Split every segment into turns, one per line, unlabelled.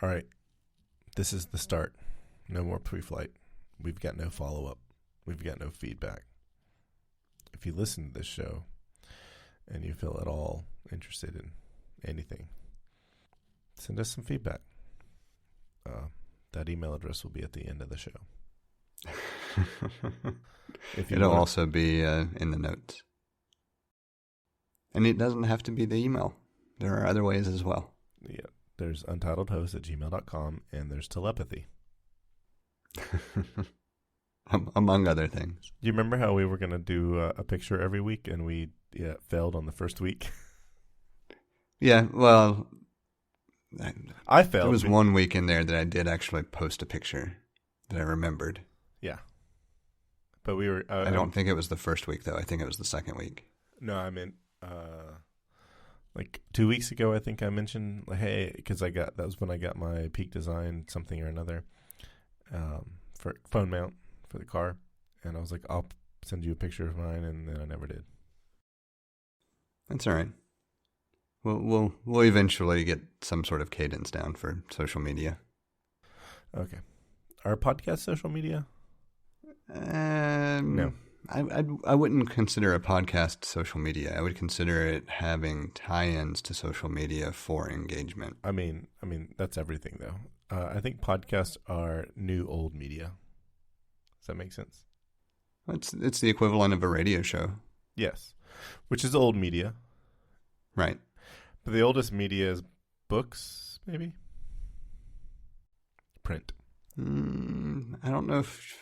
All right. This is the start. No more pre-flight. We've got no follow-up. We've got no feedback. If you listen to this show and you feel at all interested in anything, send us some feedback. That email address will be at the end of the show.
It'll also be in the notes. And it doesn't have to be the email. There are other ways as well.
Yeah. There's untitled.hosts@gmail.com, and there's telepathy.
Among other things.
Do you remember how we were going to do a picture every week, and we failed on the first week?
Yeah, well,
I failed.
There was one week in there that I did actually post a picture that I remembered.
Yeah. But we were...
I don't think it was the first week, though. I think it was the second week.
No, I meant... like 2 weeks ago, I think I mentioned, like, hey, because that was when I got my Peak Design something or another for phone mount for the car, and I was like, I'll send you a picture of mine, and then I never did.
That's all right. We'll eventually get some sort of cadence down for social media.
Okay, our podcast social media? No.
I wouldn't consider a podcast social media. I would consider it having tie-ins to social media for engagement.
I mean that's everything though. I think podcasts are new old media. Does that make sense?
It's the equivalent of a radio show.
Yes, which is old media,
right?
But the oldest media is books, maybe print.
I don't know if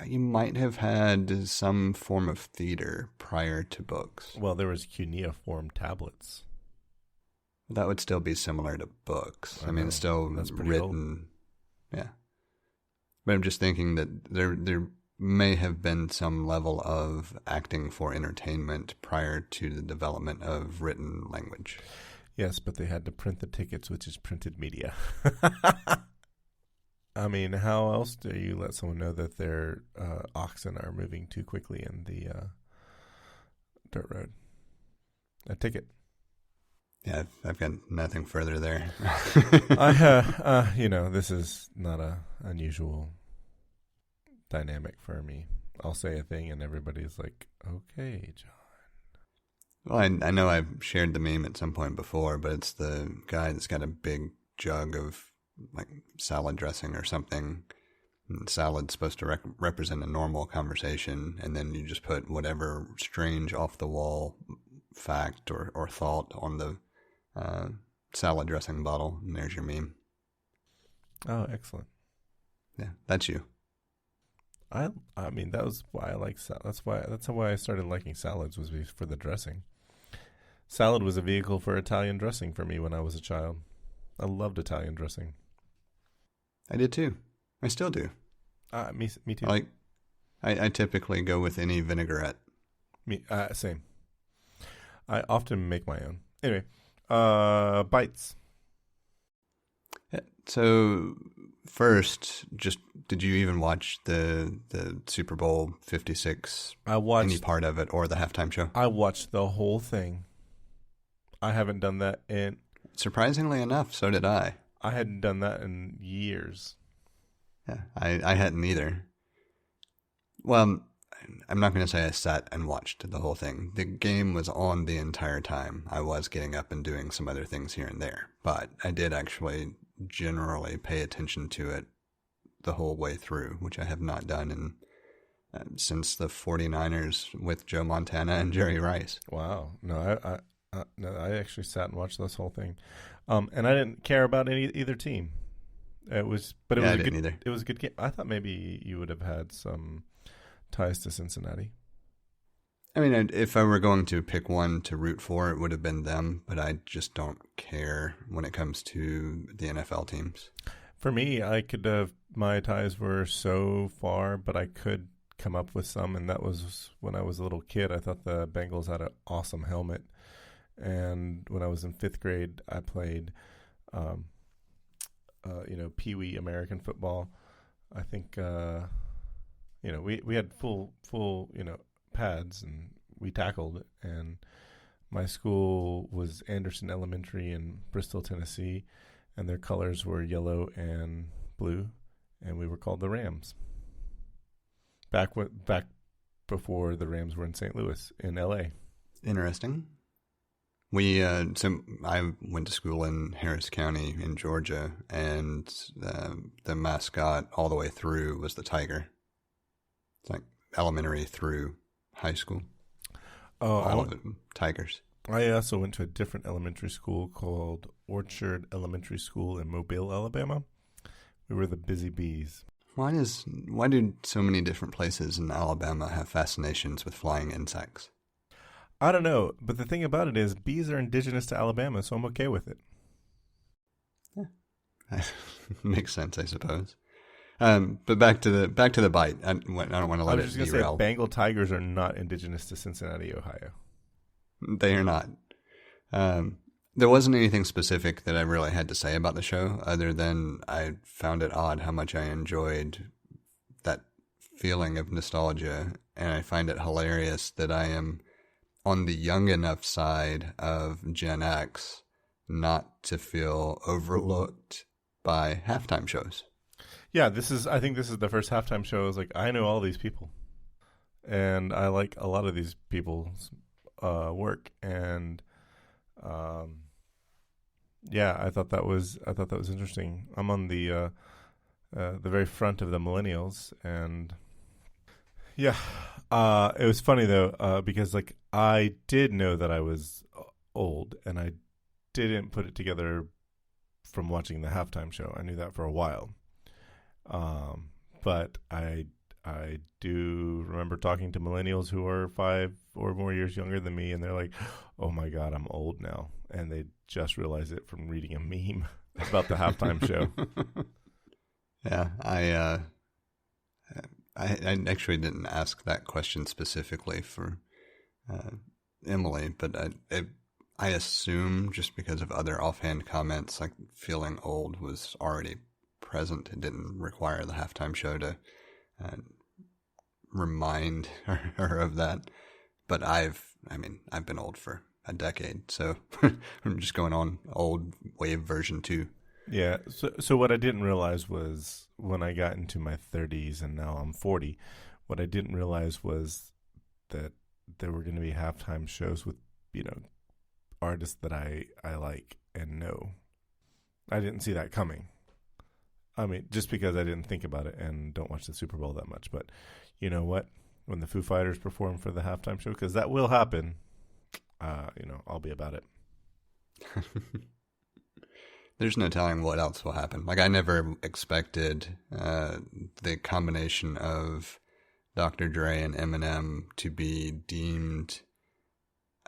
you might have had some form of theater prior to books.
Well, there was cuneiform tablets.
That would still be similar to books. I mean, it's still written. Old. Yeah. But I'm just thinking that there may have been some level of acting for entertainment prior to the development of written language.
Yes, but they had to print the tickets, which is printed media. I mean, how else do you let someone know that their oxen are moving too quickly in the dirt road? A ticket.
Yeah, I've got nothing further there.
This is not a unusual dynamic for me. I'll say a thing and everybody's like, okay, John.
Well, I know I've shared the meme at some point before, but it's the guy that's got a big jug of like salad dressing or something. And salad's supposed to represent a normal conversation, and then you just put whatever strange off-the-wall fact or thought on the salad dressing bottle, and there's your meme.
Oh, excellent.
Yeah, that's you.
I mean, that was why I like salad. That's why I started liking salads, was for the dressing. Salad was a vehicle for Italian dressing for me when I was a child. I loved Italian dressing.
I did too. I still do.
Me too.
Like, I typically go with any vinaigrette.
Same. I often make my own. Anyway, Bytes.
So first, just did you even watch the Super Bowl 56?
I watched
any part of it or the halftime show?
I watched the whole thing. I haven't done that in...
Surprisingly enough, so did I.
I hadn't done that in years.
Yeah, I hadn't either. Well, I'm not going to say I sat and watched the whole thing. The game was on the entire time. I was getting up and doing some other things here and there. But I did actually generally pay attention to it the whole way through, which I have not done since the 49ers with Joe Montana and Jerry Rice.
Wow. No, I actually sat and watched this whole thing. And I didn't care about either team. It was a good game. I thought maybe you would have had some ties to Cincinnati.
I mean, if I were going to pick one to root for, it would have been them, but I just don't care when it comes to the NFL teams.
For me, my ties were so far, but I could come up with some, and that was when I was a little kid. I thought the Bengals had an awesome helmet. And when I was in 5th grade, I played, Pee Wee American football. I think, we had full, pads, and we tackled. And my school was Anderson Elementary in Bristol, Tennessee. and their colors were yellow and blue, and we were called the Rams. Back before the Rams were in St. Louis, in L.A.
Interesting. So I went to school in Harris County in Georgia, and the mascot all the way through was the tiger. It's like elementary through high school.
Oh,
all of it tigers.
I also went to a different elementary school called Orchard Elementary School in Mobile, Alabama. We were the Busy Bees.
Why do so many different places in Alabama have fascinations with flying insects?
I don't know, but the thing about it is bees are indigenous to Alabama, so I'm okay with it.
Yeah. Makes sense, I suppose. But back to the bite. I don't want to let it derail.
I was just going to say Bengal tigers are not indigenous to Cincinnati, Ohio.
They are not. There wasn't anything specific that I really had to say about the show, other than I found it odd how much I enjoyed that feeling of nostalgia, and I find it hilarious that I am on the young enough side of Gen X not to feel overlooked by halftime shows.
Yeah, I think this is the first halftime show. I was like, I know all these people, and I like a lot of these people's work, and yeah, I thought that was interesting. I'm on the very front of the millennials, and yeah, it was funny though because like I did know that I was old, and I didn't put it together from watching the halftime show. I knew that for a while, but I do remember talking to millennials who are 5 or more years younger than me, and they're like, "Oh my God, I'm old now," and they just realized it from reading a meme about the halftime show.
Yeah, I actually didn't ask that question specifically for Emily, but I assume just because of other offhand comments, like feeling old was already present. It didn't require the halftime show to remind her of that. But I've been old for a decade, so I'm just going on old wave version 2.
Yeah. So what I didn't realize was when I got into my 30s and now I'm 40, what I didn't realize was that there were going to be halftime shows with, artists that I like and know. I didn't see that coming. I mean, just because I didn't think about it and don't watch the Super Bowl that much. But you know what? When the Foo Fighters perform for the halftime show, because that will happen, I'll be about it.
There's no telling what else will happen. Like, I never expected the combination of Dr. Dre and Eminem to be deemed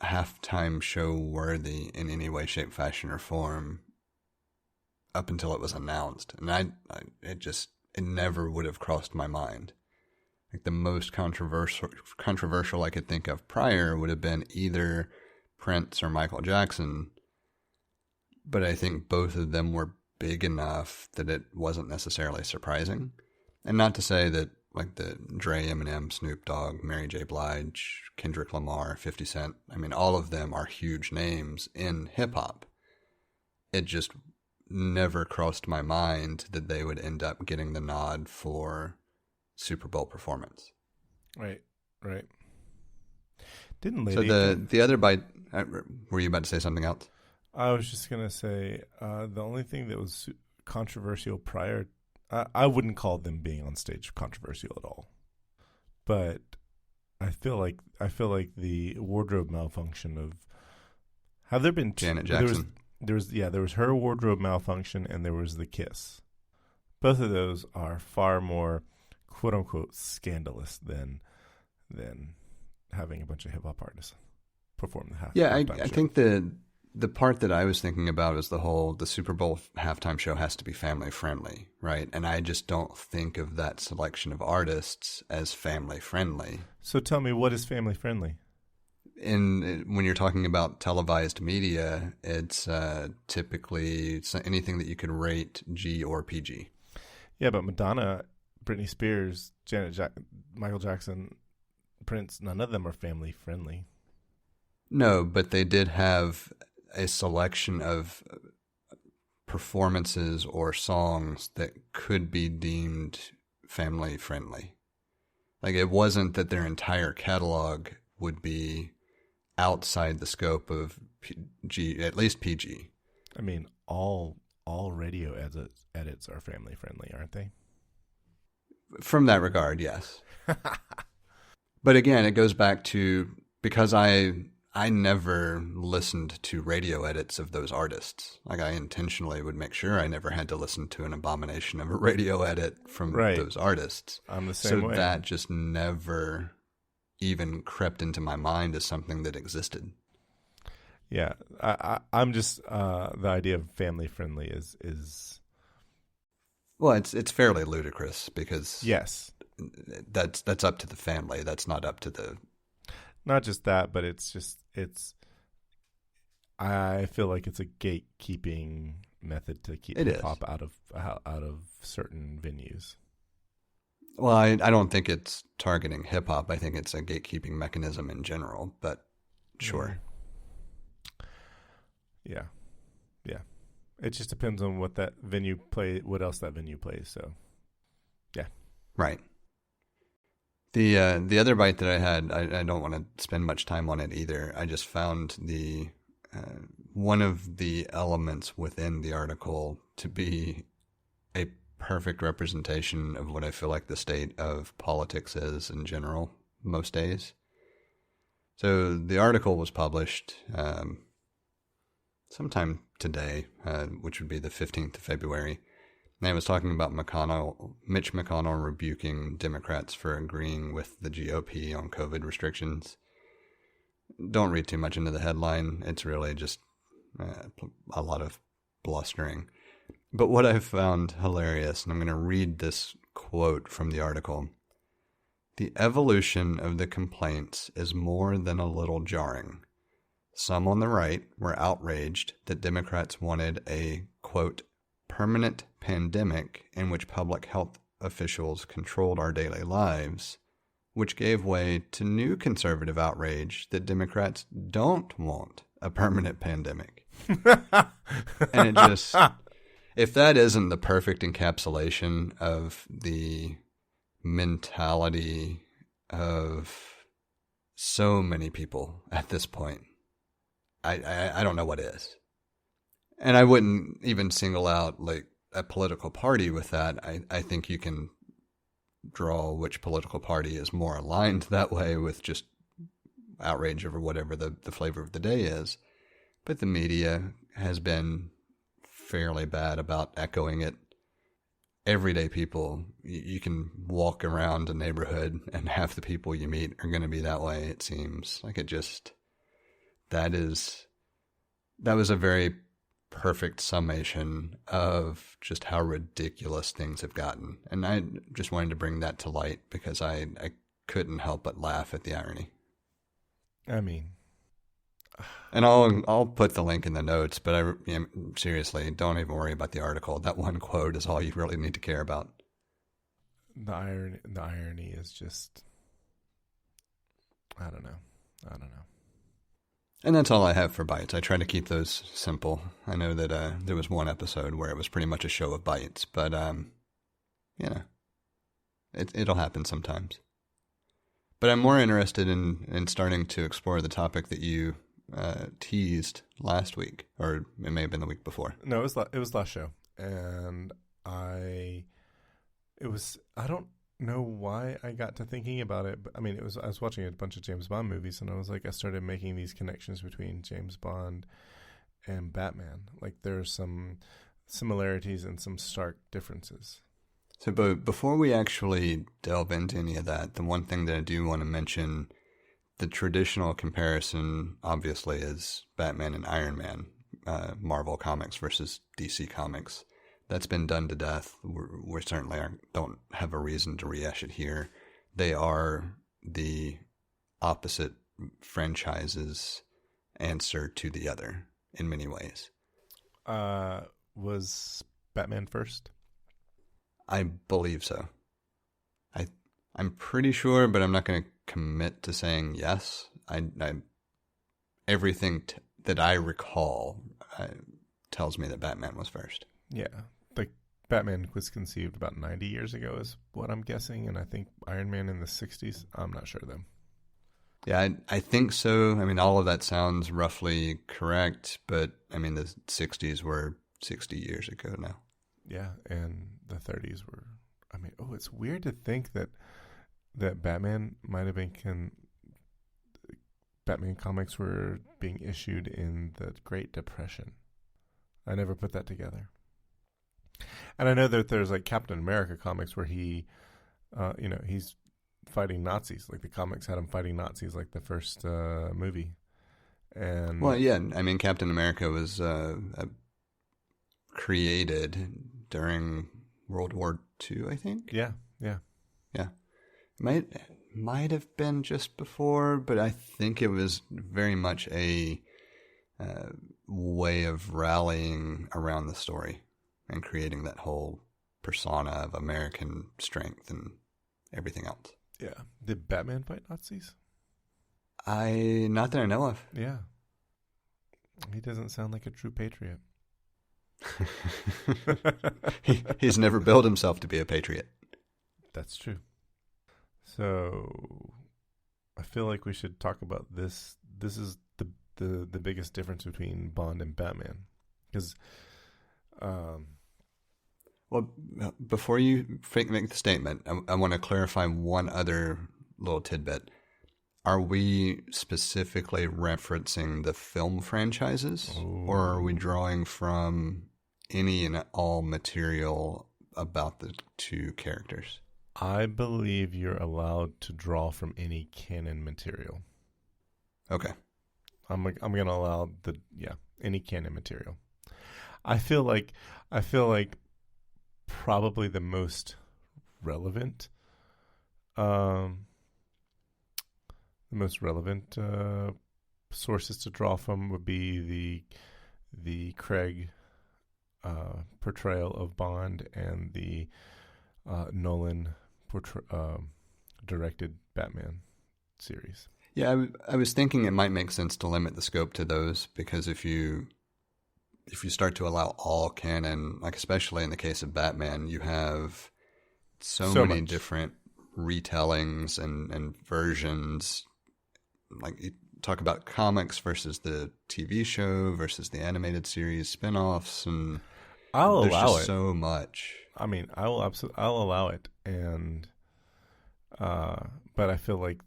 halftime show worthy in any way, shape, fashion, or form up until it was announced. And it never would have crossed my mind. Like, the most controversial I could think of prior would have been either Prince or Michael Jackson. But I think both of them were big enough that it wasn't necessarily surprising. And not to say that like the Dre, Eminem, Snoop Dogg, Mary J. Blige, Kendrick Lamar, 50 Cent, I mean, all of them are huge names in hip-hop. It just never crossed my mind that they would end up getting the nod for Super Bowl performance.
Right. Didn't Lady...
So the other bite... were you about to say something else?
I was just going to say the only thing that was controversial prior... I wouldn't call them being on stage controversial at all. But I feel like the wardrobe malfunction of... Have there been...
Janet Jackson.
There was her wardrobe malfunction and there was the kiss. Both of those are far more quote-unquote scandalous than having a bunch of hip-hop artists perform the halftime show.
I think the part that I was thinking about is the Super Bowl halftime show has to be family friendly, right? And I just don't think of that selection of artists as family friendly.
So tell me, what is family friendly?
When you're talking about televised media, it's typically anything that you could rate G or PG.
Yeah, but Madonna, Britney Spears, Michael Jackson, Prince, none of them are family friendly.
No, but they did have a selection of performances or songs that could be deemed family friendly. Like, it wasn't that their entire catalog would be outside the scope of PG, at least PG.
I mean, all radio edits are family friendly, aren't they?
From that regard, yes. But again, it goes back to, because I never listened to radio edits of those artists. Like, I intentionally would make sure I never had to listen to an abomination of a radio edit from those artists.
I'm the same way.
So that just never even crept into my mind as something that existed.
Yeah, I'm just the idea of family friendly is
well, it's fairly ludicrous, because
yes,
that's up to the family. That's not up to the.
Not just that, but it's I feel like it's a gatekeeping method to keep hip hop out of certain venues.
Well, I don't think it's targeting hip hop. I think it's a gatekeeping mechanism in general. But sure.
Yeah. It just depends on what that venue what else that venue plays. So, yeah.
Right. The other bite that I had, I don't want to spend much time on it either. I just found the one of the elements within the article to be a perfect representation of what I feel like the state of politics is in general most days. So the article was published sometime today, which would be the 15th of February. And I was talking about Mitch McConnell rebuking Democrats for agreeing with the GOP on COVID restrictions. Don't read too much into the headline. It's really just a lot of blustering. But what I found hilarious, and I'm going to read this quote from the article: "The evolution of the complaints is more than a little jarring. Some on the right were outraged that Democrats wanted a, quote, permanent pandemic in which public health officials controlled our daily lives, which gave way to new conservative outrage that Democrats don't want a permanent pandemic." And it just, if that isn't the perfect encapsulation of the mentality of so many people at this point, I don't know what is. And I wouldn't even single out like a political party with that. I think you can draw which political party is more aligned that way, with just outrage over whatever the flavor of the day is. But the media has been fairly bad about echoing it. Everyday people, you can walk around a neighborhood and half the people you meet are going to be that way, it seems. Like, it just, that was a very perfect summation of just how ridiculous things have gotten. And I just wanted to bring that to light because I couldn't help but laugh at the irony.
I mean,
and I'll put the link in the notes, but seriously, don't even worry about the article. That one quote is all you really need to care about.
The irony is just, I don't know.
And that's all I have for Bytes. I try to keep those simple. I know that there was one episode where it was pretty much a show of Bytes, but it'll happen sometimes. But I'm more interested in starting to explore the topic that you teased last week, or it may have been the week before.
No, it was last show, and I don't know why I got to thinking about it, but I mean, I was watching a bunch of James Bond movies, and I started making these connections between James Bond and Batman. Like, there's some similarities and some stark differences.
So, but before we actually delve into any of that, the one thing that I do want to mention, the traditional comparison, obviously, is Batman and Iron Man, Marvel Comics versus DC Comics. That's been done to death. We certainly don't have a reason to rehash it here. They are the opposite franchises' answer to the other in many ways.
Was Batman first?
I believe so. I'm pretty sure, but I'm not going to commit to saying yes. Everything that I recall, tells me that Batman was first.
Yeah. The Batman was conceived about 90 years ago is what I'm guessing, and I think Iron Man in the 60s. I'm not sure, though.
Yeah, I think so. I mean, all of that sounds roughly correct, but I mean, the 60s were 60 years ago now.
Yeah, and the 30s were, I mean, it's weird to think that Batman might have been, Batman comics were being issued in the Great Depression. I never put that together. And I know that there's like Captain America comics where he, he's fighting Nazis. Like the comics had him fighting Nazis, like the first movie. And
well, yeah, I mean, Captain America was created during World War II, I think.
Yeah.
Might have been just before, but I think it was very much a way of rallying around the story and creating that whole persona of American strength and everything else.
Yeah. Did Batman fight Nazis?
Not that I know of.
Yeah. He doesn't sound like a true patriot.
He's never billed himself to be a patriot.
That's true. So I feel like we should talk about this. This is the biggest difference between Bond and Batman. Because
well, before you make the statement, I want to clarify one other little tidbit. Are we specifically referencing the film franchises, or are we drawing from any and all material about the two characters?
I believe you're allowed to draw from any canon material.
Okay.
I'm going to allow any canon material. I feel like probably the most relevant sources to draw from would be the Craig portrayal of Bond and the Nolan directed Batman series.
Yeah, I was thinking it might make sense to limit the scope to those, because if you start to allow all canon, like especially in the case of Batman, you have so many different retellings and versions. Like you talk about comics versus the TV show versus the animated series spinoffs, and
I'll allow it.
So much.
I mean, I'll allow it, and but I feel like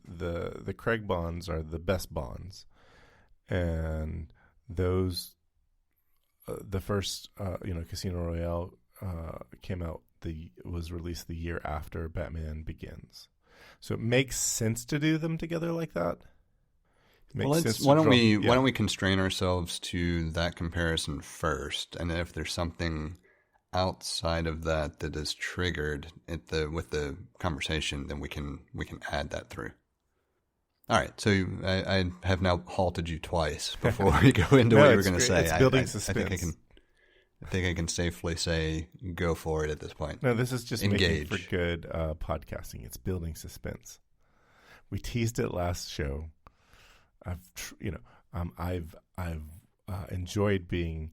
the Craig Bonds are the best Bonds, and those the first Casino Royale was released the year after Batman Begins, so it makes sense to do them together like that.
Why don't we constrain ourselves to that comparison first, and then if there's something outside of that is triggered with the conversation, then we can add that through. All right, so I have now halted you twice before we go into what you were going to say.
It's building suspense.
I think I can safely say go for it at this point.
No, this is just making for good podcasting. It's building suspense. We teased it last show. I've enjoyed being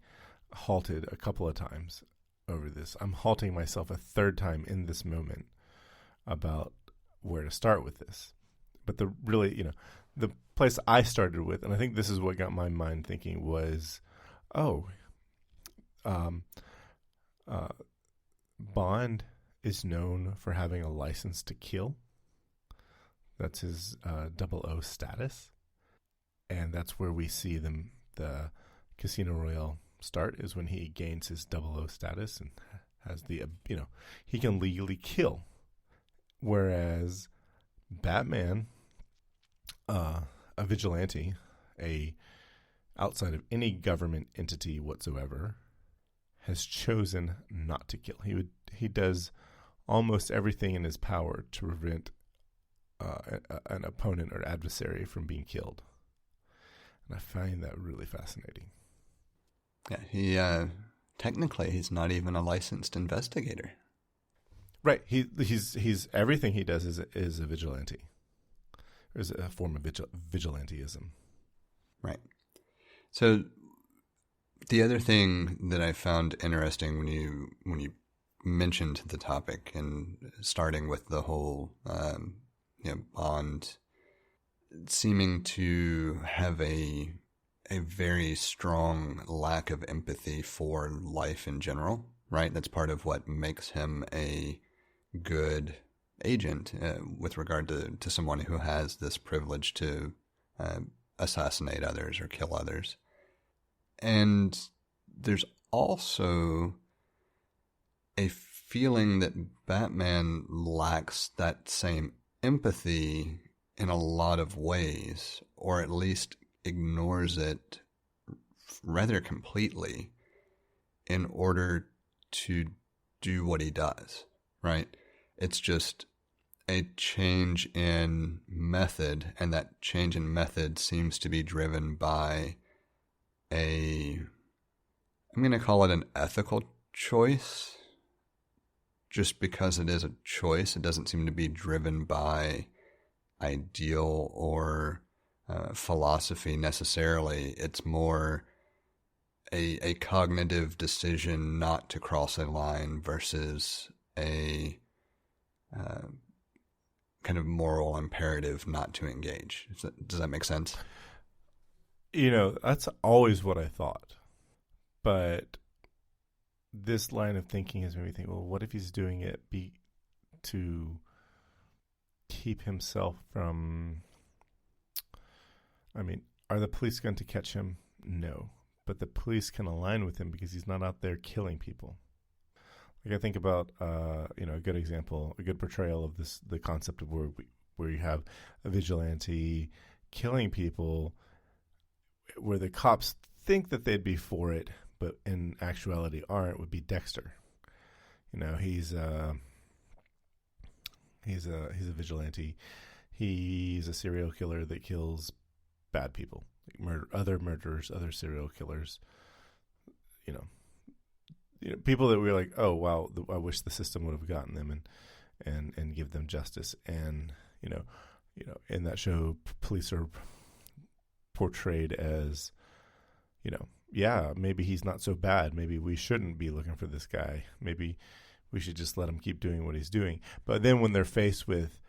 halted a couple of times over this. I'm halting myself a third time in this moment about where to start with this. But the place I started with, and I think this is what got my mind thinking, was, Bond is known for having a license to kill. That's his 00 status. And that's where we see the Casino Royale start, is when he gains his 00 status and has he can legally kill. Whereas Batman, a vigilante, outside of any government entity whatsoever, has chosen not to kill. He does almost everything in his power to prevent an opponent or adversary from being killed. And I find that really fascinating.
Yeah, he technically he's not even a licensed investigator.
Right. He's everything he does is a vigilante. There's a form of vigilantism.
Right. So The other thing that I found interesting when you mentioned the topic and starting with the whole Bond seeming to have a very strong lack of empathy for life in general, right? That's part of what makes him a good agent with regard to someone who has this privilege to assassinate others or kill others. And there's also a feeling that Batman lacks that same empathy in a lot of ways, or at least ignores it rather completely in order to do what he does, right? It's just a change in method, and that change in method seems to be driven by I'm going to call it an ethical choice. Just because it is a choice, it doesn't seem to be driven by ideal or philosophy necessarily. It's more a cognitive decision not to cross a line versus a kind of moral imperative not to engage. Does that make sense?
That's always what I thought. But this line of thinking has made me think, well, what if he's doing it to keep himself from... I mean, are the police going to catch him? No. But the police can align with him because he's not out there killing people. Like I think about, a good example, a good portrayal of the concept of where you have a vigilante killing people, where the cops think that they'd be for it, but in actuality aren't, would be Dexter. He's a vigilante. He's a serial killer that kills bad people, other murderers, other serial killers. People that we're like, oh wow, I wish the system would have gotten them and give them justice. And in that show, police are portrayed as, yeah, maybe he's not so bad. Maybe we shouldn't be looking for this guy. Maybe we should just let him keep doing what he's doing. But then when they're faced with,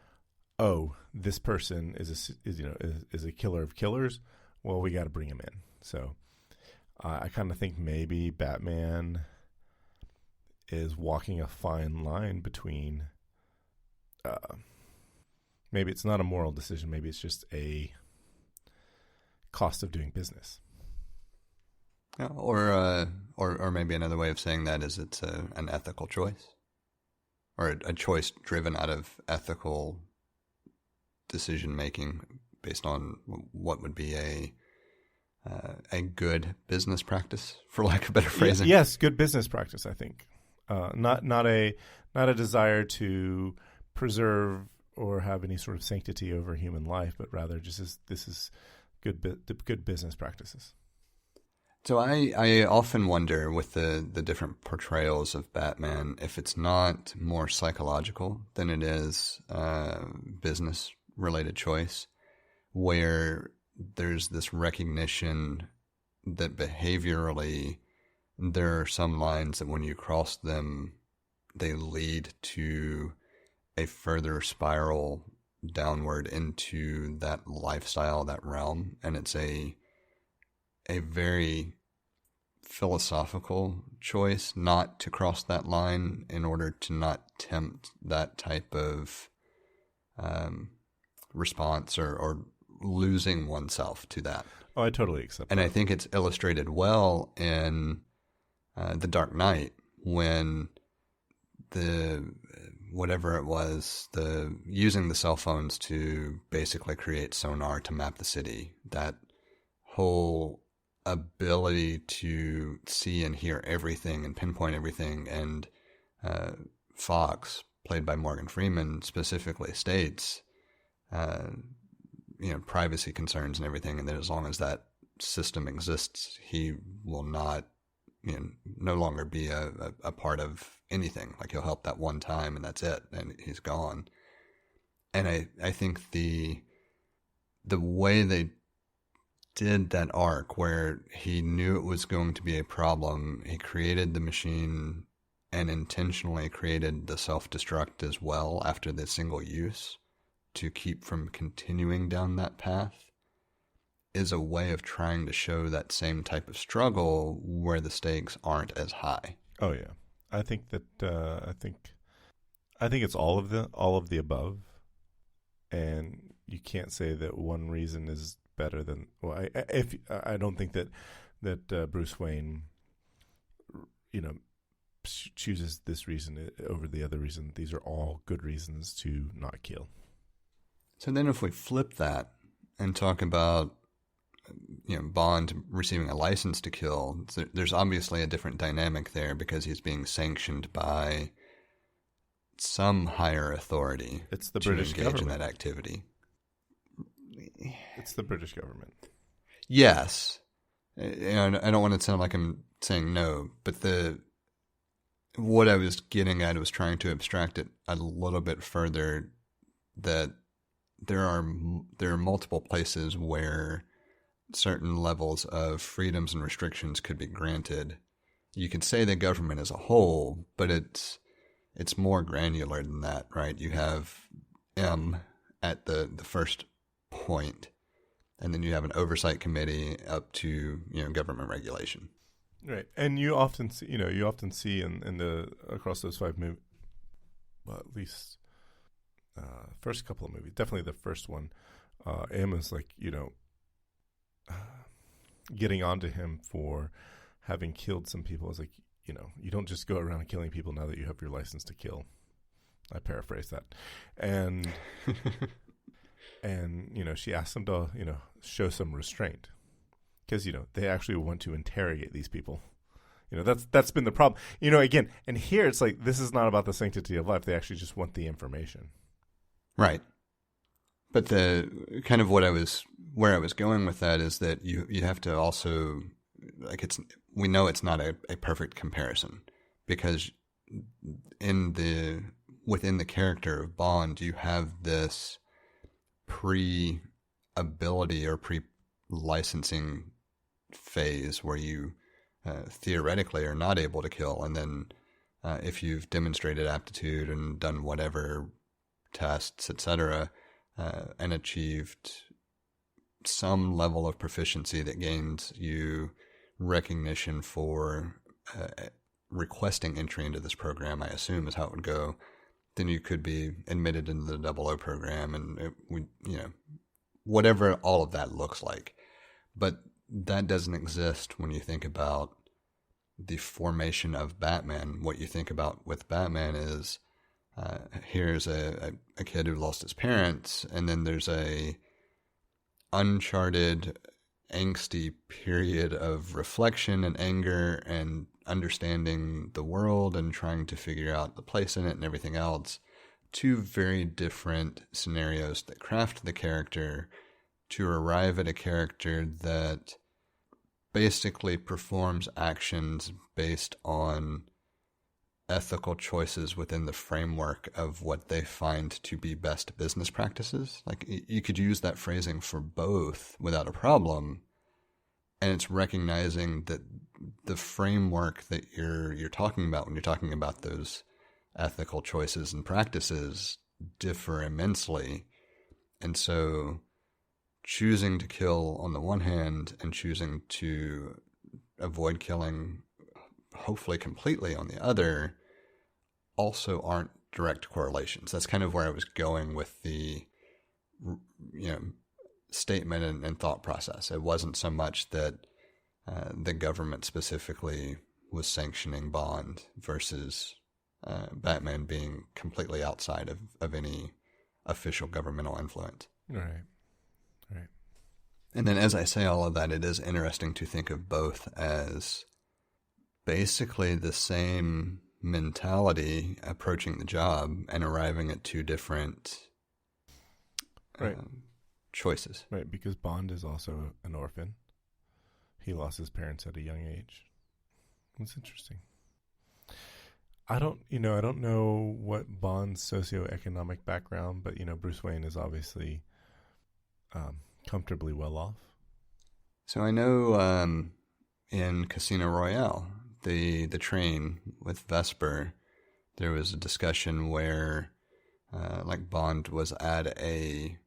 oh, this person is a killer of killers, well, we got to bring him in. So I kind of think maybe Batman is walking a fine line between, maybe it's not a moral decision. Maybe it's just a cost of doing business.
Yeah, or maybe another way of saying that is it's an ethical choice, or a choice driven out of ethical decision making based on what would be a good business practice, for lack of better phrasing.
Yes, good business practice. I think not a desire to preserve or have any sort of sanctity over human life, but rather just this is good business practices.
So I often wonder with the different portrayals of Batman if it's not more psychological than it is business-related choice, where there's this recognition that behaviorally there are some lines that when you cross them, they lead to a further spiral downward into that lifestyle, that realm, and it's a very philosophical choice not to cross that line in order to not tempt that type of response or losing oneself to that.
Oh, I totally accept
and
that.
I think it's illustrated well in The Dark Knight when whatever it was, using the cell phones to basically create sonar to map the city, that whole ability to see and hear everything and pinpoint everything. And Fox, played by Morgan Freeman, specifically states, privacy concerns and everything, and that as long as that system exists, he will not, no longer be a part of anything. Like, he'll help that one time and that's it, and he's gone. And I think the way they did that arc where he knew it was going to be a problem. He created the machine and intentionally created the self-destruct as well after the single use to keep from continuing down that path, is a way of trying to show that same type of struggle where the stakes aren't as high.
Oh yeah, I think that I think it's all of the above, and you can't say that one reason is better than. Well, I don't think that Bruce Wayne, chooses this reason over the other reason. These are all good reasons to not kill.
So then, if we flip that and talk about Bond receiving a license to kill, there's obviously a different dynamic there because he's being sanctioned by some higher authority.
It's the British government
in that activity.
It's the British government.
Yes. I don't want to sound like I'm saying no, but what I was getting at was trying to abstract it a little bit further, that there are multiple places where certain levels of freedoms and restrictions could be granted. You could say the government as a whole, but it's more granular than that, right? You have M at the first point, and then you have an oversight committee up to government regulation.
Right, and you often see in the across those 5 movies, well, at least first couple of movies, definitely the first one, M is like getting onto him for having killed some people. It's like you don't just go around killing people now that you have your license to kill. I paraphrase that, and she asks him to show some restraint. Because, they actually want to interrogate these people. That's been the problem. Again, and here it's like, this is not about the sanctity of life. They actually just want the information.
Right. But the kind of where I was going with that is that you have to also, we know it's not a perfect comparison, because within the character of Bond, you have this pre-ability or pre-licensing phase where you theoretically are not able to kill, and then if you've demonstrated aptitude and done whatever tests, etc., and achieved some level of proficiency that gains you recognition for requesting entry into this program, I assume is how it would go, then you could be admitted into the 00 program, and whatever all of that looks like. But that doesn't exist when you think about the formation of Batman. What you think about with Batman is here's a kid who lost his parents, and then there's a uncharted, angsty period of reflection and anger and understanding the world and trying to figure out the place in it and everything else. 2 very different scenarios that craft the character to arrive at a character that basically performs actions based on ethical choices within the framework of what they find to be best business practices. Like, you could use that phrasing for both without a problem, and it's recognizing that the framework that you're talking about when you're talking about those ethical choices and practices differ immensely. And so choosing to kill on the one hand and choosing to avoid killing, hopefully completely, on the other, also aren't direct correlations. That's kind of where I was going with the statement and thought process. It wasn't so much that the government specifically was sanctioning Bond versus Batman being completely outside of any official governmental influence.
Right.
And then as I say all of that, it is interesting to think of both as basically the same mentality approaching the job and arriving at 2 different choices.
Right, because Bond is also an orphan. He lost his parents at a young age. It's interesting. I don't know what Bond's socioeconomic background, but Bruce Wayne is obviously comfortably well off.
So I know in Casino Royale, the train with Vesper, there was a discussion where like Bond was at a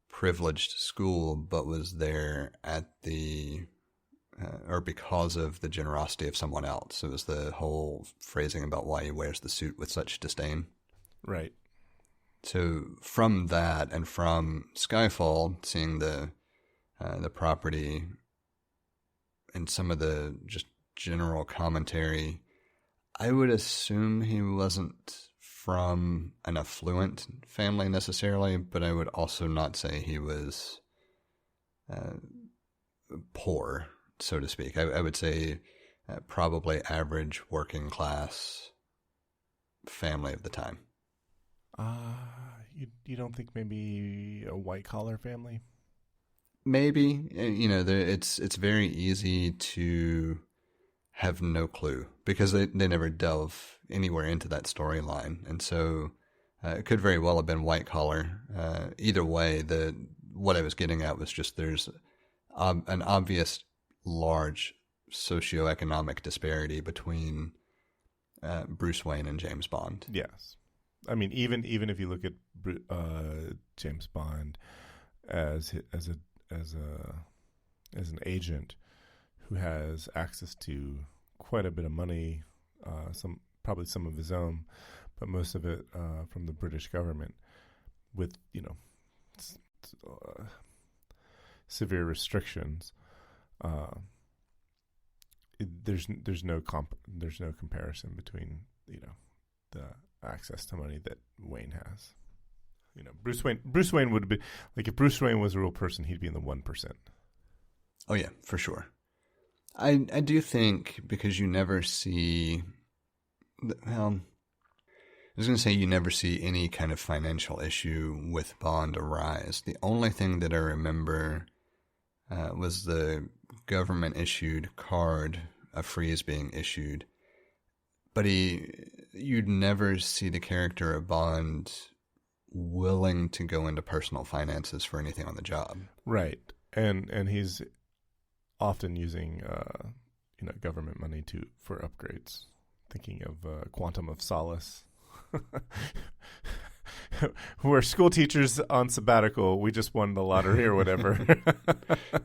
privileged school, but was there at the or because of the generosity of someone else. It was the whole phrasing about why he wears the suit with such disdain.
Right.
So from that and from Skyfall, seeing the property and some of the just general commentary, I would assume he wasn't from an affluent family necessarily, but I would also not say he was poor, so to speak. I would say probably average working class family of the time.
You don't think maybe a white collar family?
Maybe. You know, it's very easy to have no clue because they never delve anywhere into that storyline, and so it could very well have been white collar. Either way, what I was getting at was just there's an obvious large socioeconomic disparity between Bruce Wayne and James Bond.
Yes. I mean, even if you look at James Bond as an agent who has access to quite a bit of money, probably some of his own, but most of it from the British government, with severe restrictions. There's no comparison between the access to money that Wayne has. Bruce Wayne would be like, if Bruce Wayne was a real person, he'd be in the 1%.
Oh yeah, for sure. I do think because you never see, well, I was going to say you never see any kind of financial issue with Bond arise. The only thing that I remember was the government issued card, a freeze being issued. But you'd never see the character of Bond willing to go into personal finances for anything on the job.
Right. And he's often using government money for upgrades. Thinking of Quantum of Solace. We're school teachers on sabbatical. We just won the lottery or whatever.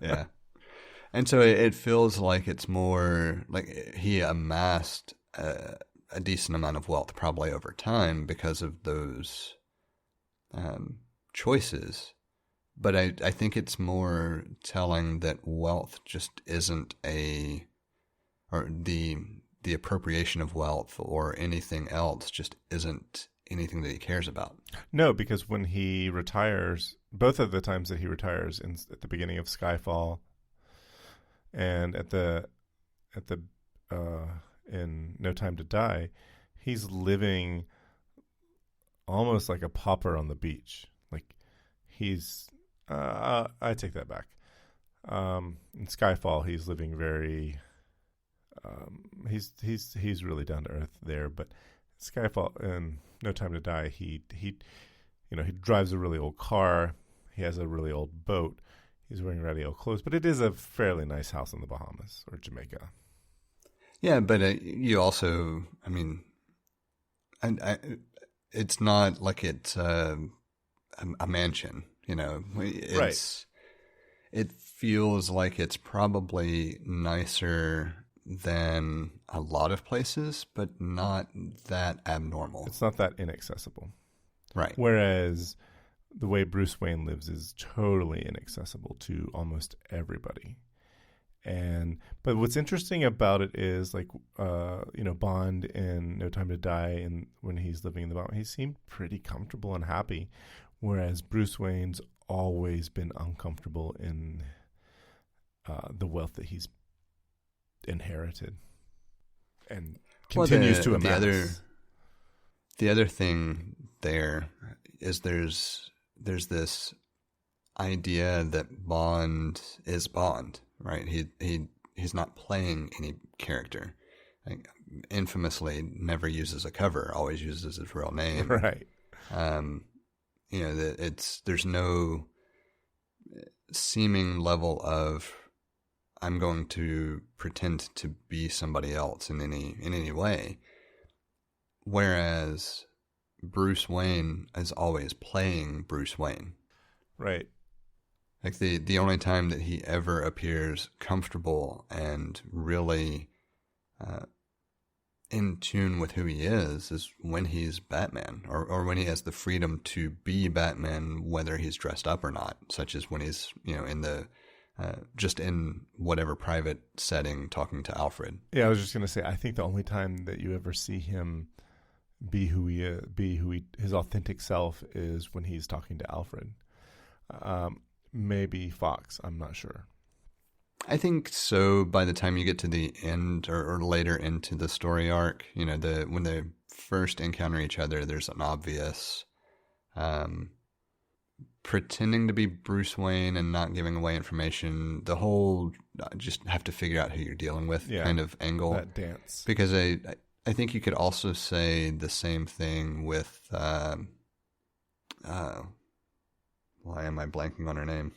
Yeah. And so it feels like it's more like he amassed a decent amount of wealth probably over time because of those choices. But I think it's more telling that wealth just isn't or the appropriation of wealth or anything else just isn't anything that he cares about.
No, because when he retires, both of the times that he retires at the beginning of Skyfall and at the in No Time to Die, he's living almost like a pauper on the beach. Like he's I take that back. In Skyfall, he's living very he's really down to earth there, but Skyfall and No Time to Die, he drives a really old car, he has a really old boat, he's wearing ratty old clothes, but it is a fairly nice house in the Bahamas or Jamaica.
Yeah, but you also, I mean, it's not like it's a mansion,
Right.
It feels like it's probably nicer than a lot of places, but not that abnormal.
It's not that inaccessible.
Right.
Whereas the way Bruce Wayne lives is totally inaccessible to almost everybody. But what's interesting about it is, like, Bond in No Time to Die, and when he's living in the Bahamas, he seemed pretty comfortable and happy, whereas Bruce Wayne's always been uncomfortable in the wealth that he's inherited and continues to amass.
The other thing there is there's this idea that Bond is Bond, right? He's not playing any character. Like, infamously never uses a cover, always uses his real name.
Right.
There's no seeming level of I'm going to pretend to be somebody else in any way. Whereas Bruce Wayne is always playing Bruce Wayne.
Right.
Like the only time that he ever appears comfortable and really in tune with who he is when he's Batman, or when he has the freedom to be Batman, whether he's dressed up or not, such as when he's, in the just in whatever private setting talking to Alfred.
Yeah, I was just going to say, I think the only time that you ever see him be who he is, his authentic self, is when he's talking to Alfred. Maybe Fox, I'm not sure.
I think so. By the time you get to the end or later into the story arc, when they first encounter each other, there's an obvious pretending to be Bruce Wayne and not giving away information. The whole just have to figure out who you're dealing with kind of angle.
That dance.
Because I think you could also say the same thing with why am I blanking on her name?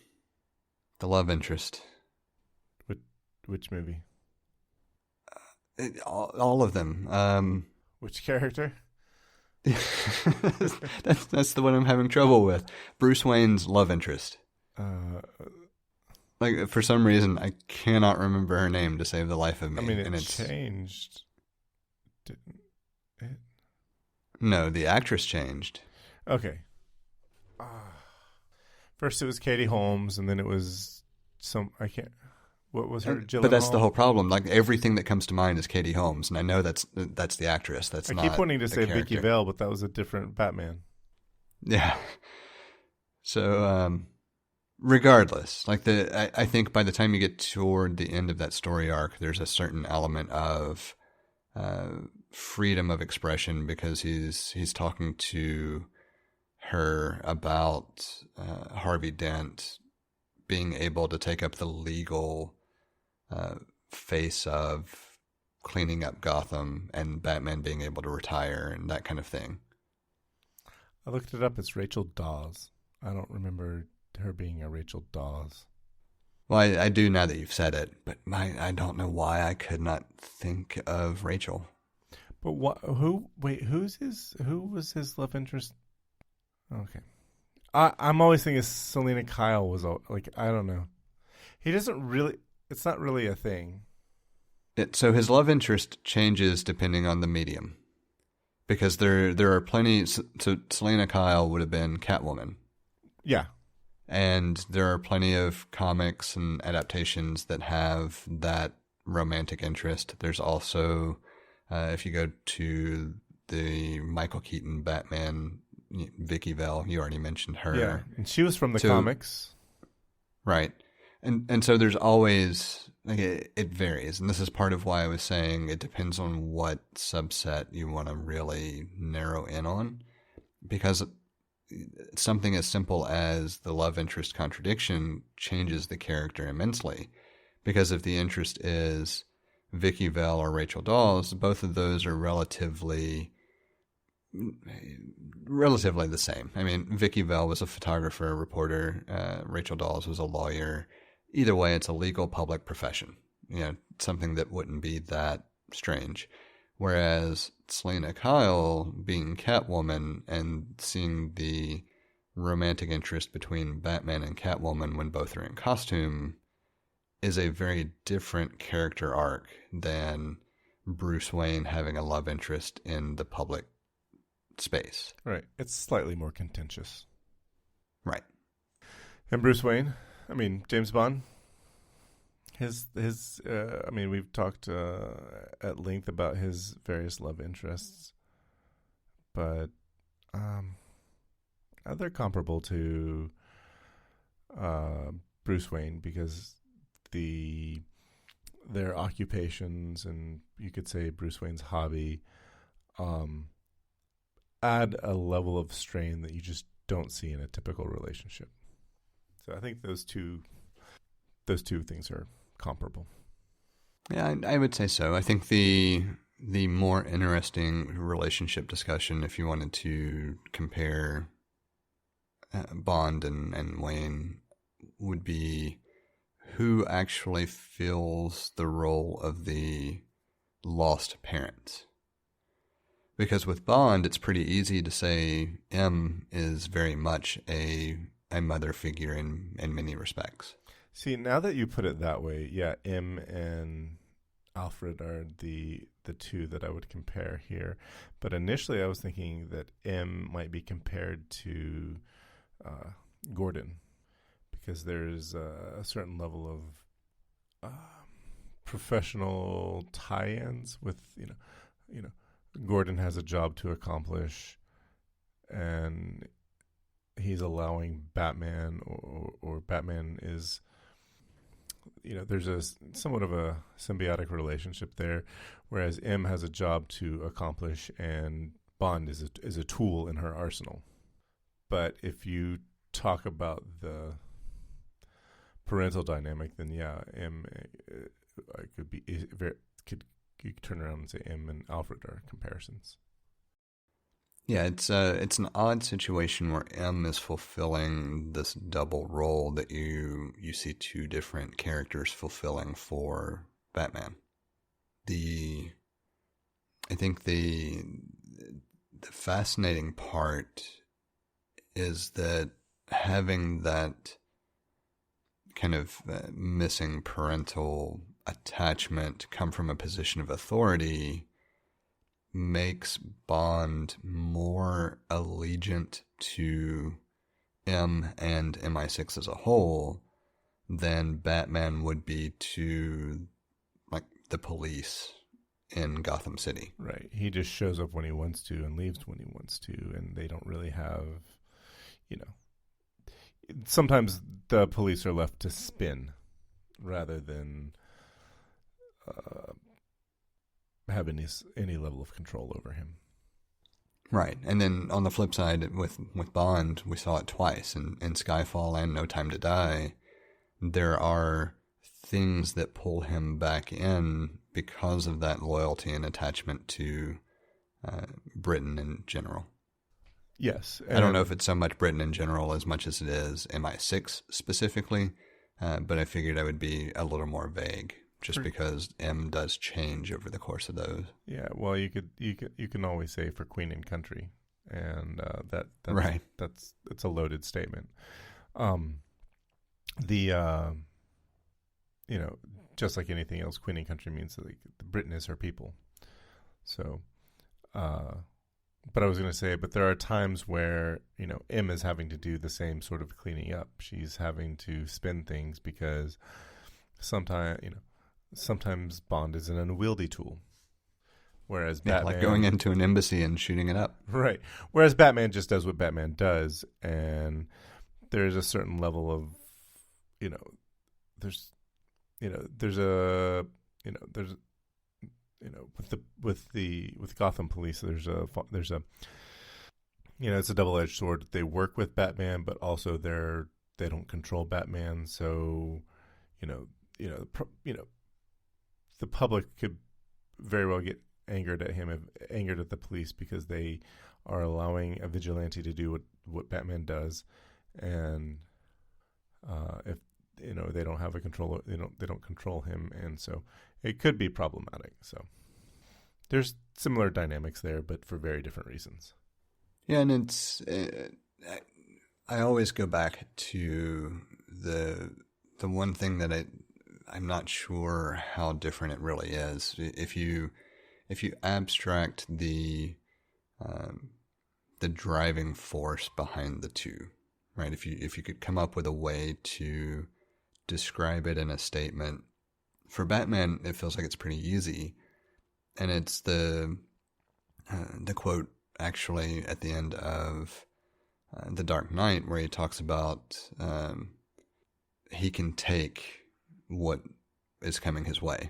The love interest.
Which movie?
All of them.
Which character?
that's the one I'm having trouble with. Bruce Wayne's love interest. Like, for some reason, I cannot remember her name to save the life of me.
I mean, it's changed. Didn't it?
No, the actress changed.
Okay. First it was Katie Holmes, and then it was what was her?
But that's the whole problem. Like, everything that comes to mind is Katie Holmes, and I know that's the actress. That's not.
I keep wanting to say
character.
Vicky Vale, but that was a different Batman.
Yeah. So, regardless, like I think by the time you get toward the end of that story arc, there's a certain element of freedom of expression, because he's talking to her about Harvey Dent being able to take up the legal face of cleaning up Gotham, and Batman being able to retire and that kind of thing.
I looked it up. It's Rachel Dawes. I don't remember her being a Rachel Dawes.
Well, I do now that you've said it, but I don't know why I could not think of Rachel.
But who was his love interest? Okay. I'm always thinking Selena Kyle was like, I don't know. He doesn't really, it's not really a thing.
So his love interest changes depending on the medium. Because there are plenty, so Selena Kyle would have been Catwoman.
Yeah.
And there are plenty of comics and adaptations that have that romantic interest. There's also, if you go to the Michael Keaton Batman, Vicky Vale, you already mentioned her.
Yeah, and she was from the comics.
Right. And so there's always, like, it varies. And this is part of why I was saying it depends on what subset you want to really narrow in on. Because something as simple as the love interest contradiction changes the character immensely. Because if the interest is Vicky Vale or Rachel Dawes, both of those are relatively the same. I mean, Vicky Vale was a photographer, a reporter. Rachel Dawes was a lawyer. Either way, it's a legal public profession. Something that wouldn't be that strange. Whereas Selena Kyle being Catwoman and seeing the romantic interest between Batman and Catwoman when both are in costume is a very different character arc than Bruce Wayne having a love interest in the public space. Right.
It's slightly more contentious.
Right.
And Bruce Wayne, James Bond, we've talked at length about his various love interests, but they're comparable to Bruce Wayne, because their occupations, and you could say Bruce Wayne's hobby, add a level of strain that you just don't see in a typical relationship. So I think those two things are comparable.
Yeah, I would say so. I think the more interesting relationship discussion, if you wanted to compare Bond and Wayne, would be who actually fills the role of the lost parent. Because with Bond, it's pretty easy to say M is very much a mother figure in many respects.
See, now that you put it that way, yeah, M and Alfred are the two that I would compare here. But initially I was thinking that M might be compared to Gordon, because there's a certain level of professional tie-ins with, Gordon has a job to accomplish, and he's allowing Batman, or Batman is, there's a somewhat of a symbiotic relationship there, whereas M has a job to accomplish and Bond is a tool in her arsenal. But if you talk about the parental dynamic, then yeah, M could be you could turn around and say M and Alfred are comparisons.
Yeah, it's an odd situation where M is fulfilling this double role that you see two different characters fulfilling for Batman. I think the fascinating part is that having that kind of missing parental attachment come from a position of authority makes Bond more allegiant to M and MI6 as a whole than Batman would be to, like, the police in Gotham City.
Right. He just shows up when he wants to and leaves when he wants to, and they don't really have, sometimes the police are left to spin rather than have any level of control over him.
Right. And then on the flip side, with Bond, we saw it twice. In Skyfall and No Time to Die, there are things that pull him back in because of that loyalty and attachment to Britain in general.
Yes.
I don't know if it's so much Britain in general as much as it is MI6 specifically, but I figured I would be a little more vague. Just because M does change over the course of those. Yeah,
well, you can always say for Queen and Country, and that's
right.
It's a loaded statement. Just like anything else, Queen and Country means that, like, Britain is her people. So, but I was going to say, but there are times where M is having to do the same sort of cleaning up. She's having to spin things because sometimes Bond is an unwieldy tool, whereas Batman,
like going into an embassy and shooting it up.
Right. Whereas Batman just does what Batman does, and there's a certain level of, with Gotham Police, there's a it's a double-edged sword. They work with Batman, but also they don't control Batman, so the public could very well get angered at the police because they are allowing a vigilante to do what Batman does, and if they don't have they don't control him, and so it could be problematic. So there's similar dynamics there, but for very different reasons.
Yeah, and it's I always go back to the one thing that I'm not sure how different it really is. If you abstract the driving force behind the two, right? If you could come up with a way to describe it in a statement, for Batman, it feels like it's pretty easy, and it's the quote actually at the end of The Dark Knight where he talks about he can take what is coming his way.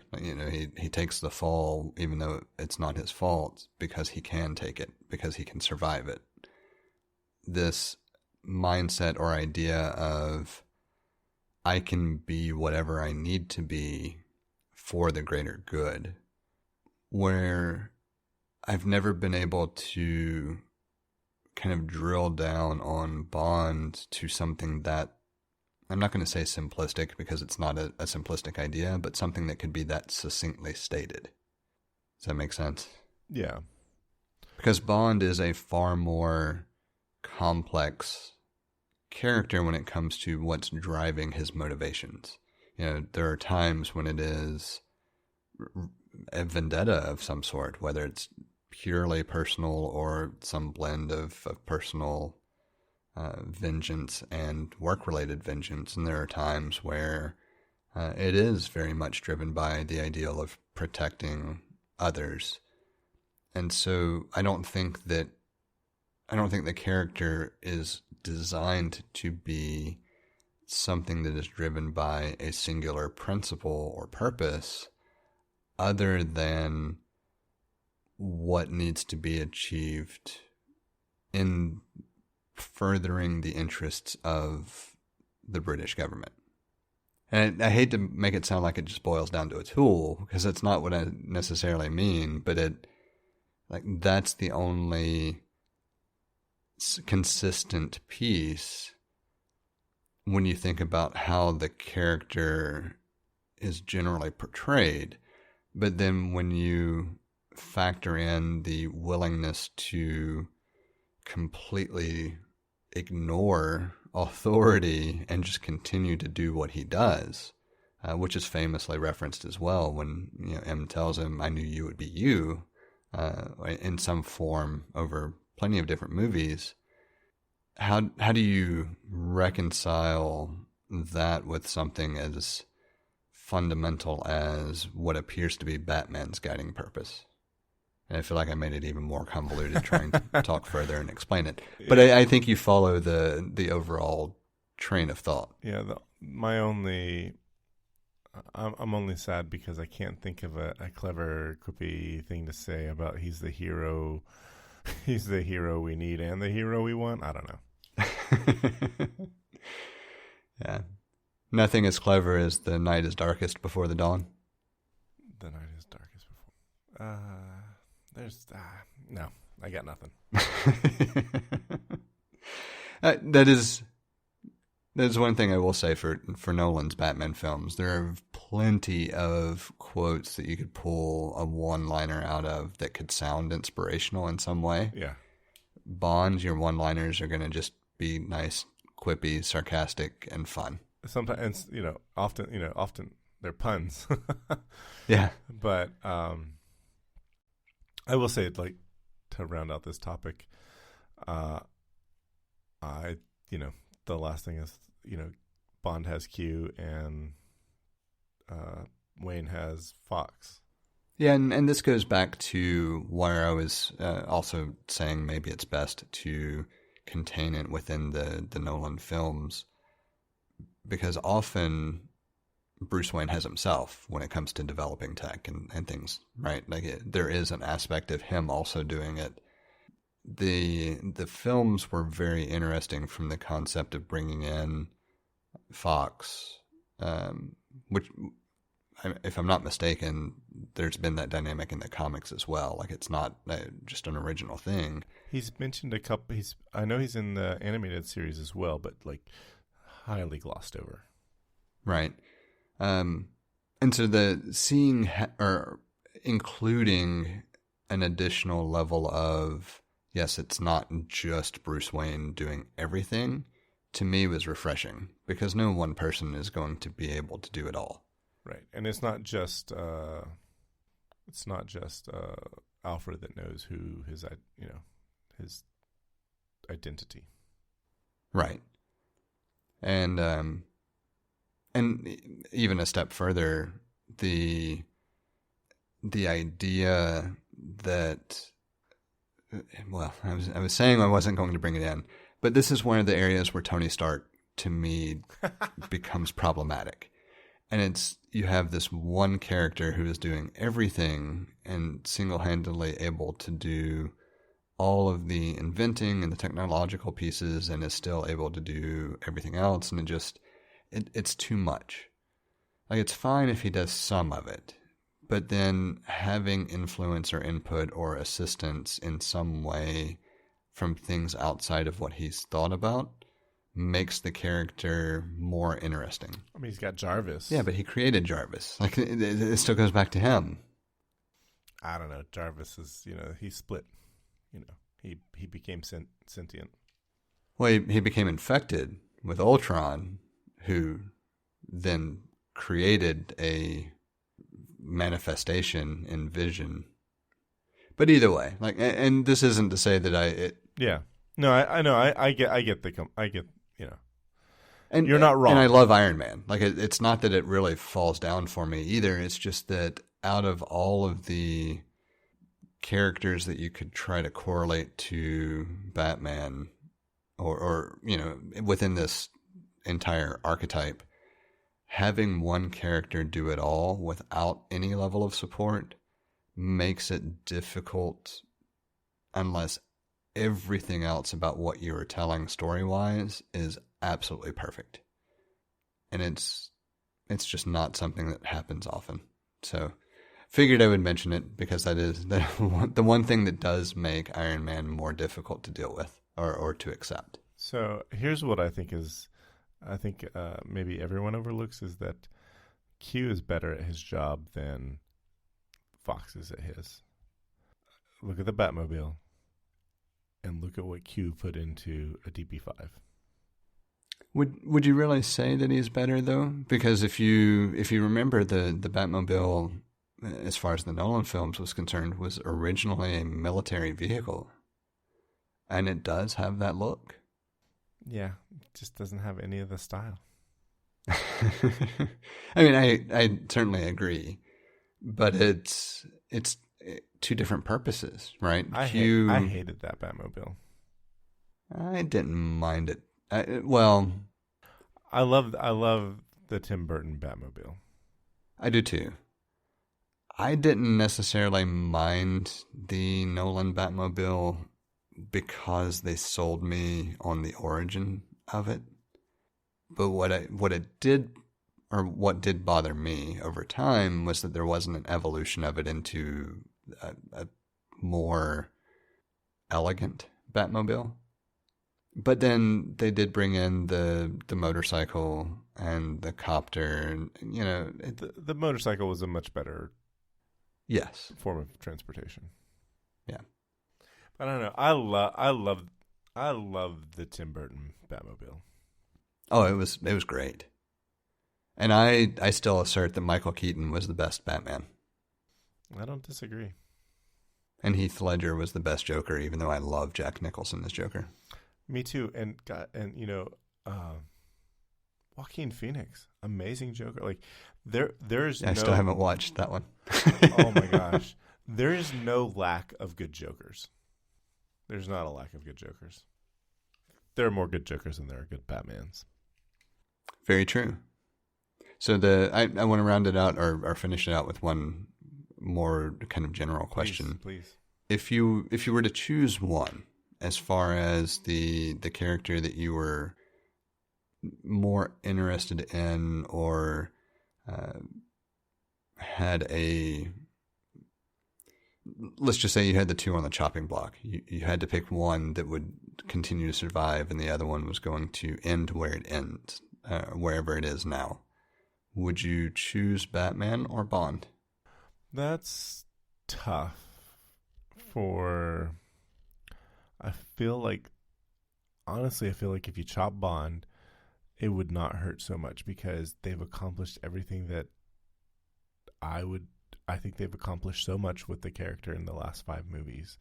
He takes the fall even though it's not his fault because he can take it, because he can survive it. This mindset or idea of I can be whatever I need to be for the greater good, where I've never been able to kind of drill down on Bond to something that I'm not going to say simplistic because it's not a simplistic idea, but something that could be that succinctly stated. Does that make sense?
Yeah.
Because Bond is a far more complex character when it comes to what's driving his motivations. There are times when it is a vendetta of some sort, whether it's purely personal or some blend of personal vengeance and work-related vengeance. And there are times where it is very much driven by the ideal of protecting others. And so I don't think the character is designed to be something that is driven by a singular principle or purpose other than what needs to be achieved in furthering the interests of the British government. And I hate to make it sound like it just boils down to a tool, because that's not what I necessarily mean, but that's the only consistent piece when you think about how the character is generally portrayed. But then when you factor in the willingness to completely ignore authority and just continue to do what he does, which is famously referenced as well when M tells him, "I knew you would be you," in some form over plenty of different movies. How do you reconcile that with something as fundamental as what appears to be Batman's guiding purpose? And I feel like I made it even more convoluted trying to talk further and explain it. But I think you follow the overall train of thought.
Yeah, I'm only sad because I can't think of a clever, quippy thing to say about he's the hero we need and the hero we want. I don't know.
Yeah. Nothing as clever as the night is darkest before the dawn.
The night is darkest before. No, I got nothing.
That is one thing I will say for Nolan's Batman films. There are plenty of quotes that you could pull a one-liner out of that could sound inspirational in some way.
Yeah.
Bond, your one-liners are going to just be nice, quippy, sarcastic, and fun.
Sometimes, often they're puns.
Yeah.
But I will say, like, to round out this topic, the last thing is, Bond has Q and Wayne has Fox.
Yeah, and this goes back to where I was also saying maybe it's best to contain it within the Nolan films, because often Bruce Wayne has himself when it comes to developing tech and things, right? Like there is an aspect of him also doing it. The films were very interesting from the concept of bringing in Fox, which, if I'm not mistaken, there's been that dynamic in the comics as well. Like it's not just an original thing.
He's mentioned a couple. I know he's in the animated series as well, but like highly glossed over.
Right. And so or including an additional level of, yes, it's not just Bruce Wayne doing everything, to me was refreshing, because no one person is going to be able to do it all.
Right. And it's not just Alfred that knows who his identity.
Right. And even a step further, the idea that, well, I was saying I wasn't going to bring it in, but this is one of the areas where Tony Stark, to me, becomes problematic. And it's, you have this one character who is doing everything and single-handedly able to do all of the inventing and the technological pieces, and is still able to do everything else. And it's too much. Like, it's fine if he does some of it, but then having influence or input or assistance in some way from things outside of what he's thought about makes the character more interesting.
I mean, he's got Jarvis.
Yeah, but he created Jarvis. Like, it still goes back to him.
I don't know. Jarvis is, he split. He became sentient.
Well, he became infected with Ultron, who then created a manifestation in Vision. But either way, like, and this isn't to say that
yeah. No, I know. I get
and
you're not wrong.
And I love Iron Man. Like, it's not that it really falls down for me either. It's just that out of all of the characters that you could try to correlate to Batman, or within this entire archetype, having one character do it all without any level of support makes it difficult unless everything else about what you were telling story-wise is absolutely perfect. And it's just not something that happens often. So figured I would mention it because that is the one thing that does make Iron Man more difficult to deal with or to accept.
So here's what I think maybe everyone overlooks is that Q is better at his job than Fox is at his. Look at the Batmobile and look at what Q put into a DP5.
Would you really say that he's better though? Because if you remember the Batmobile, as far as the Nolan films was concerned, was originally a military vehicle. And it does have that look.
Yeah, it just doesn't have any of the style.
I mean, I certainly agree. But it's two different purposes, right?
I hated that Batmobile.
I didn't mind it.
I love the Tim Burton Batmobile.
I do too. I didn't necessarily mind the Nolan Batmobile because they sold me on the origin of it. But what did bother me over time was that there wasn't an evolution of it into a more elegant Batmobile. But then they did bring in the motorcycle and the copter, and
the motorcycle was a much better form of transportation.
Yeah.
I don't know. I love the Tim Burton Batmobile.
Oh, it was great. And I still assert that Michael Keaton was the best Batman.
I don't disagree.
And Heath Ledger was the best Joker, even though I love Jack Nicholson as Joker.
Me too. And Joaquin Phoenix, amazing Joker. Like there's
I still haven't watched that one.
Oh my gosh. There is no lack of good Jokers. There's not a lack of good Jokers. There are more good Jokers than there are good Batmans.
Very true. So I want to round it out or finish it out with one more kind of general question.
Please.
If you were to choose one, as far as the character that you were more interested in or had let's just say you had the two on the chopping block. You had to pick one that would continue to survive and the other one was going to end where it ends, wherever it is now. Would you choose Batman or Bond?
That's tough honestly, I feel like if you chop Bond, it would not hurt so much because they've accomplished everything that I think they've accomplished so much with the character in the last 5 movies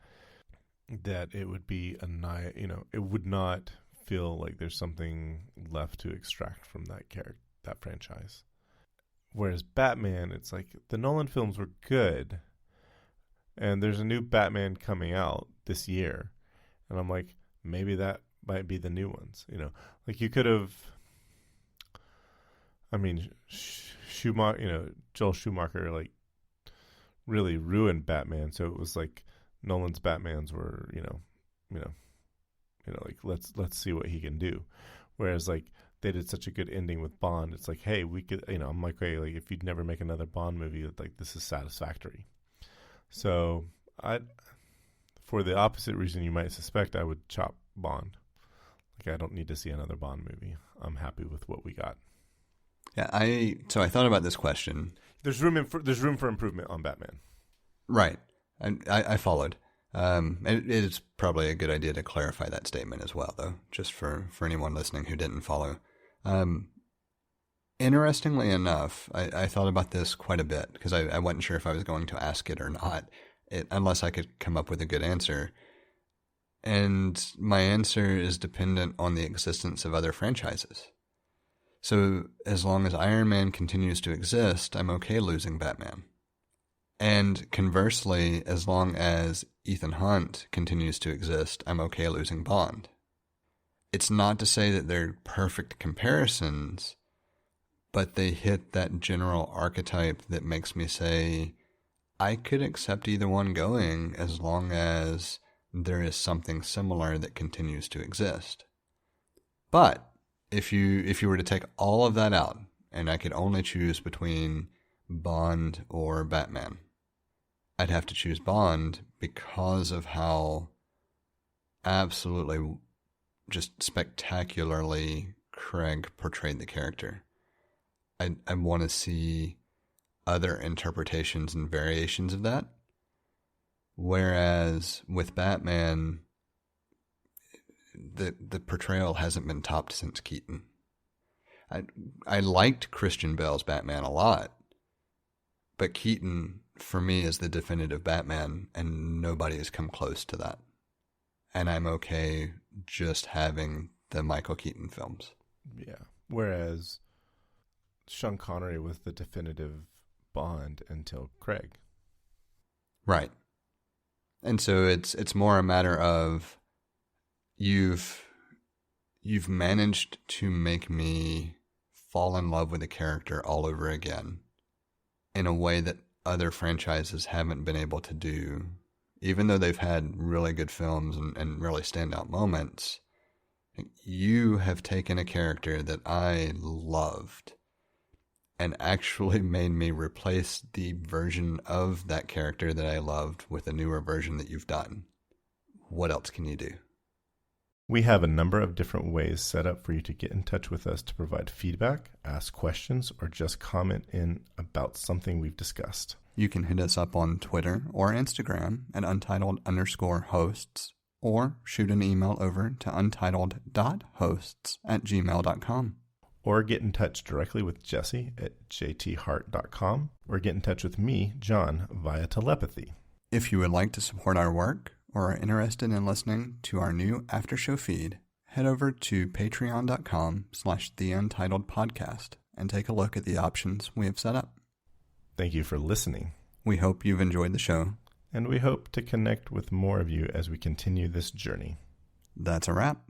that it would be it would not feel like there's something left to extract from that franchise. Whereas Batman, it's like the Nolan films were good, and there's a new Batman coming out this year, and I'm like, maybe that might be the new ones. Like you could have. I mean, Schumacher, Joel Schumacher, like really ruined Batman. So it was like Nolan's Batmans were, like let's see what he can do. Whereas like they did such a good ending with Bond. It's like, hey, we could, I'm like, hey, like if you'd never make another Bond movie, like this is satisfactory. So for the opposite reason you might suspect, I would chop Bond. Like, I don't need to see another Bond movie. I'm happy with what we got.
Yeah, I thought about this question.
There's room for improvement on Batman.
Right. I followed. It is probably a good idea to clarify that statement as well, though, just for anyone listening who didn't follow. Interestingly enough, I thought about this quite a bit because I wasn't sure if I was going to ask it or not, unless I could come up with a good answer. And my answer is dependent on the existence of other franchises. So as long as Iron Man continues to exist, I'm okay losing Batman. And conversely, as long as Ethan Hunt continues to exist, I'm okay losing Bond. It's not to say that they're perfect comparisons, but they hit that general archetype that makes me say, I could accept either one going as long as there is something similar that continues to exist. But if you were to take all of that out, and I could only choose between Bond or Batman, I'd have to choose Bond because of how absolutely just spectacularly Craig portrayed the character. I want to see other interpretations and variations of that. Whereas with Batman, the portrayal hasn't been topped since Keaton. I liked Christian Bale's Batman a lot, but Keaton, for me, is the definitive Batman, and nobody has come close to that. And I'm okay just having the Michael Keaton films.
Yeah. Whereas Sean Connery was the definitive Bond until Craig.
Right. And so it's more a matter of you've managed to make me fall in love with a character all over again in a way that other franchises haven't been able to do. Even though they've had really good films and really standout moments, you have taken a character that I loved and actually made me replace the version of that character that I loved with a newer version that you've done. What else can you do?
We have a number of different ways set up for you to get in touch with us to provide feedback, ask questions, or just comment in about something we've discussed.
You can hit us up on Twitter or Instagram at untitled_hosts, or shoot an email over to untitled.hosts@gmail.com.
Or get in touch directly with Jesse at jthart.com, or get in touch with me, John, via telepathy.
If you would like to support our work or are interested in listening to our new after show feed, head over to patreon.com/theUntitledPodcast and take a look at the options we have set up.
Thank you for listening.
We hope you've enjoyed the show.
And we hope to connect with more of you as we continue this journey.
That's a wrap.